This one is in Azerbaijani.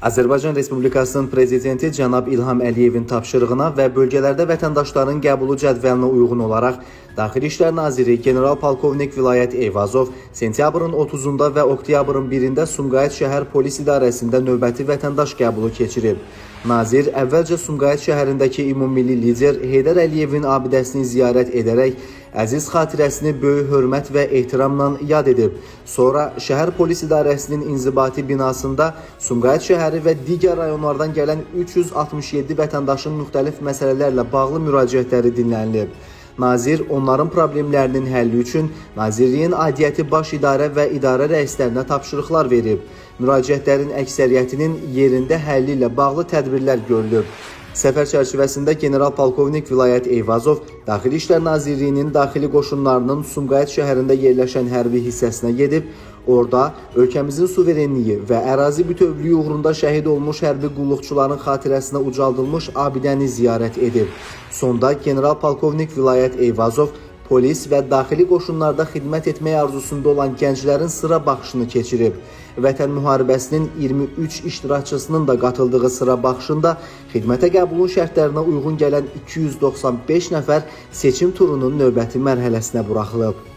Azərbaycan Respublikasının Prezidenti cənab İlham Əliyevin tapşırığına və bölgələrdə vətəndaşların qəbulu cədvəlinə uyğun olaraq Daxili İşlər Naziri General-Polkovnik Vilayət Eyvazov sentyabrın 30-da və oktyabrın 1-də Sumqayıt şəhər polis idarəsində növbəti vətəndaş qəbulu keçirib. Nazir əvvəlcə Sumqayıt şəhərindəki ümummilli lider Heydər Əliyevin abidəsini ziyarət edərək əziz xatirəsini böyük hörmət və ehtiramla yad edib. Sonra şəhər polis idarəsinin inzibati binasında Sumqayıt şəhəri və digər rayonlardan gələn 367 vətəndaşın müxtəlif məsələlərlə bağlı müraciətləri dinlənilib. Nazir onların problemlərinin həlli üçün Nazirliyin aidiyyəti baş idarə və idarə rəislərinə tapşırıqlar verib. Müraciətlərin əksəriyyətinin yerində həlli ilə bağlı tədbirlər görülüb. Səfər çərçivəsində General-Polkovnik Vilayət Eyvazov Daxili İşlər Nazirliyinin daxili qoşunlarının Sumqayıt şəhərində yerləşən hərbi hissəsinə gedib, orada ölkəmizin suverenliyi və ərazi bütövlüyü uğrunda şəhid olmuş hərbi qulluqçuların xatirəsinə ucaldılmış abidəni ziyarət edib. Sonda General-Polkovnik Vilayət Eyvazov polis və daxili qoşunlarda xidmət etmək arzusunda olan gənclərin sıra baxışını keçirib. Vətən müharibəsinin 23 iştirakçısının da qatıldığı sıra baxışında xidmətə qəbulun şərtlərinə uyğun gələn 295 nəfər seçim turunun növbəti mərhələsinə buraxılıb.